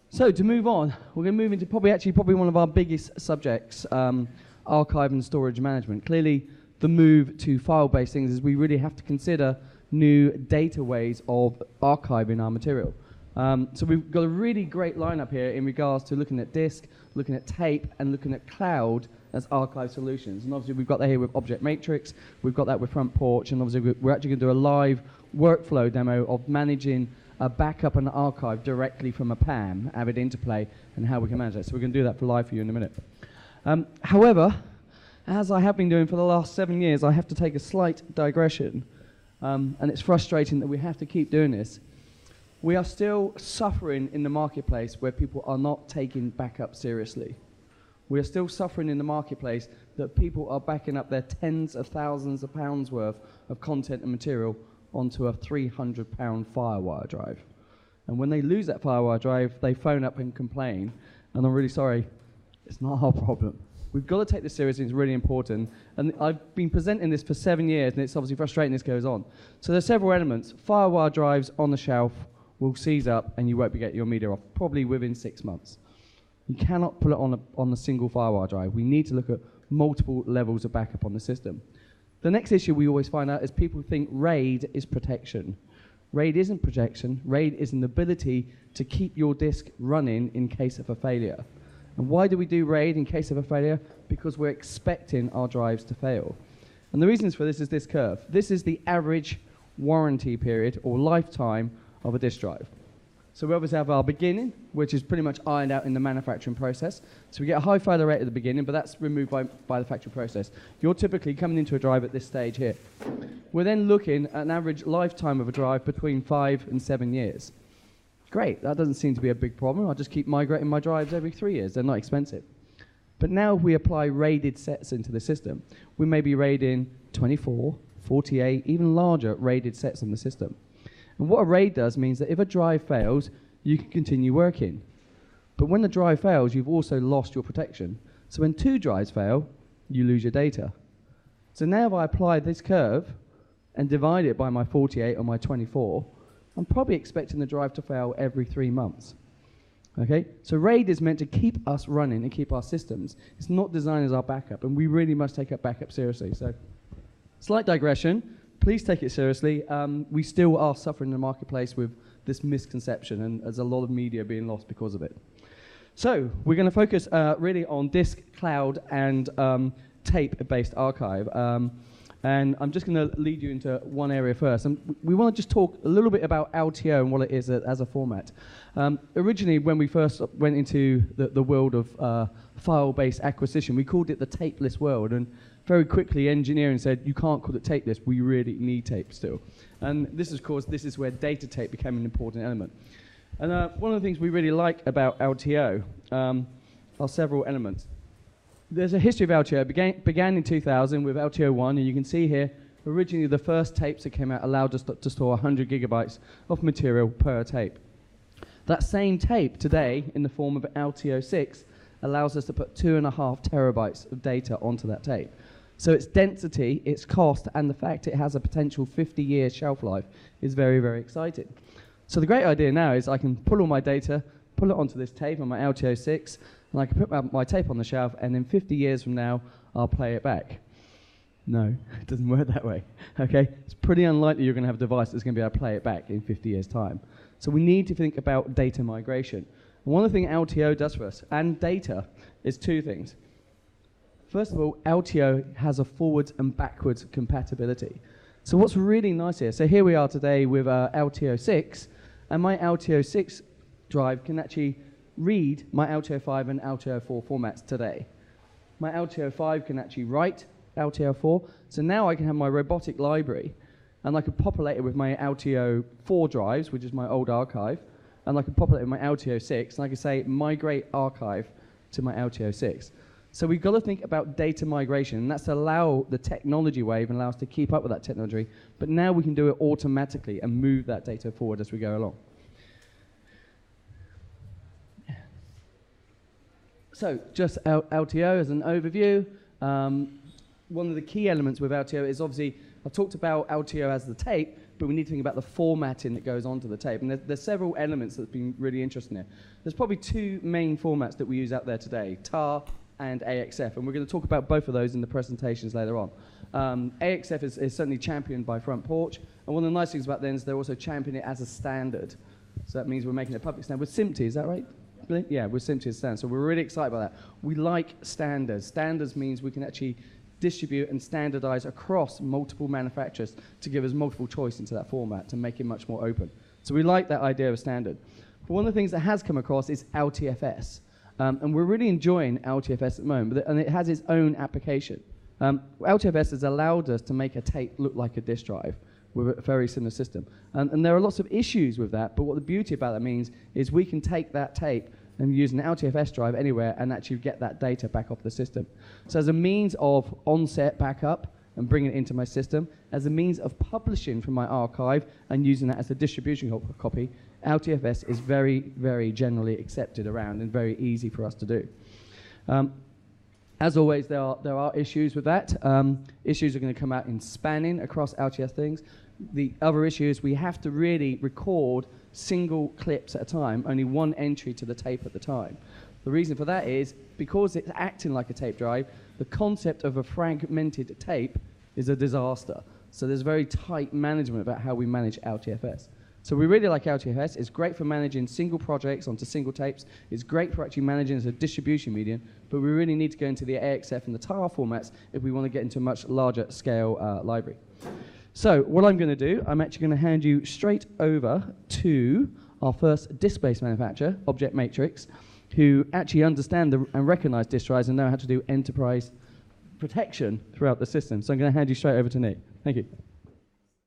So to move on, we're going to move into probably one of our biggest subjects, archive and storage management. Clearly, the move to file-based things is we really have to consider new data ways of archiving our material. So we've got a really great lineup here in regards to looking at disk, looking at tape, and looking at cloud as archive solutions. And obviously we've got that here with Object Matrix, we've got that with Front Porch, and obviously we're actually going to do a live workflow demo of managing a backup and archive directly from a PAM, Avid Interplay, and how we can manage that. So we're going to do that for live for you in a minute. However, as I have been doing for the last 7 years, I have to take a slight digression, and it's frustrating that we have to keep doing this. We are still suffering in the marketplace where people are not taking backup seriously. We are still suffering in the marketplace that people are backing up their tens of thousands of pounds worth of content and material onto a £300 FireWire drive. And when they lose that FireWire drive, they phone up and complain, and I'm really sorry, it's not our problem. We've got to take this seriously, it's really important. And I've been presenting this for 7 years, and it's obviously frustrating this goes on. So there's several elements. FireWire drives on the shelf will seize up, and you won't be getting your media off, probably within 6 months. You cannot put it on a single FireWire drive. We need to look at multiple levels of backup on the system. The next issue we always find out is people think RAID is protection. RAID isn't protection. RAID is an ability to keep your disk running in case of a failure. And why do we do RAID in case of a failure? Because we're expecting our drives to fail. And the reasons for this is this curve. This is the average warranty period or lifetime of a disk drive. So we obviously have our beginning, which is pretty much ironed out in the manufacturing process. So we get a high failure rate at the beginning, but that's removed by the factory process. You're typically coming into a drive at this stage here. We're then looking at an average lifetime of a drive between 5 and 7 years. Great, that doesn't seem to be a big problem. I just keep migrating my drives every 3 years. They're not expensive. But now if we apply RAIDed sets into the system, we may be RAIDing 24, 48, even larger RAIDed sets on the system. And what a RAID does means that if a drive fails, you can continue working. But when the drive fails, you've also lost your protection. So when 2 drives fail, you lose your data. So now if I apply this curve and divide it by my 48 or my 24, I'm probably expecting the drive to fail every 3 months. Okay? So RAID is meant to keep us running and keep our systems. It's not designed as our backup, and we really must take our backup seriously. So, slight digression. Please take it seriously. We still are suffering in the marketplace with this misconception, and there's a lot of media being lost because of it. So we're going to focus really on disk, cloud, and tape-based archive. And I'm just going to lead you into one area first. And we want to just talk a little bit about LTO and what it is as a format. Originally, when we first went into the world of file-based acquisition, we called it the tapeless world. And very quickly, engineering said, you can't call it tapeless, we really need tape still. And this, of course, this is where data tape became an important element. And one of the things we really like about LTO are several elements. There's a history of LTO. It began in 2000 with LTO1, and you can see here, originally the first tapes that came out allowed us to store 100 gigabytes of material per tape. That same tape today, in the form of LTO6, allows us to put 2.5 terabytes of data onto that tape. So its density, its cost, and the fact it has a potential 50-year shelf life is very, very exciting. So the great idea now is I can pull all my data, pull it onto this tape on my LTO6, and I can put my tape on the shelf, and then 50 years from now, I'll play it back. No, it doesn't work that way. Okay? It's pretty unlikely you're going to have a device that's going to be able to play it back in 50 years' time. So we need to think about data migration. And one of the things LTO does for us, and data, is 2 things. First of all, LTO has a forwards and backwards compatibility. So what's really nice here, so here we are today with LTO6, and my LTO6 drive can actually read my LTO5 and LTO4 formats today. My LTO5 can actually write LTO4, so now I can have my robotic library, and I could populate it with my LTO4 drives, which is my old archive, and I could populate it with my LTO6, and I could say migrate archive to my LTO6. So we've got to think about data migration, and that's to allow the technology wave and allow us to keep up with that technology, but now we can do it automatically and move that data forward as we go along. So just LTO as an overview. One of the key elements with LTO is obviously, I've talked about LTO as the tape, but we need to think about the formatting that goes onto the tape. And there's several elements that's been really interesting here. There's probably two main formats that we use out there today, TAR and AXF, and we're going to talk about both of those in the presentations later on. AXF is certainly championed by Front Porch, and one of the nice things about them is they're also championing it as a standard. So that means we're making it a public standard. With SMPTE, is that right? Yeah, with SMPTE as standard. So we're really excited about that. We like standards. Standards means we can actually distribute and standardize across multiple manufacturers to give us multiple choice into that format to make it much more open. So we like that idea of a standard. But one of the things that has come across is LTFS. And we're really enjoying LTFS at the moment, and it has its own application. LTFS has allowed us to make a tape look like a disk drive with a very similar system. And there are lots of issues with that, but what the beauty about that means is we can take that tape and use an LTFS drive anywhere and actually get that data back off the system. So as a means of on-set backup and bringing it into my system, as a means of publishing from my archive and using that as a distribution copy, LTFS is very, very generally accepted around and very easy for us to do. As always, there are issues with that. Issues are going to come out in spanning across LTS things. The other issue is we have to really record single clips at a time, only one entry to the tape at the time. The reason for that is because it's acting like a tape drive, the concept of a fragmented tape is a disaster. So there's very tight management about how we manage LTFS. So we really like LTFS. It's great for managing single projects onto single tapes. It's great for actually managing as a distribution medium, but we really need to go into the AXF and the TAR formats if we want to get into a much larger scale library. So what I'm going to do, I'm actually going to hand you straight over to our first disk-based manufacturer, Object Matrix, who actually understand and recognize disk drives and know how to do enterprise protection throughout the system. So I'm going to hand you straight over to Nick. Thank you.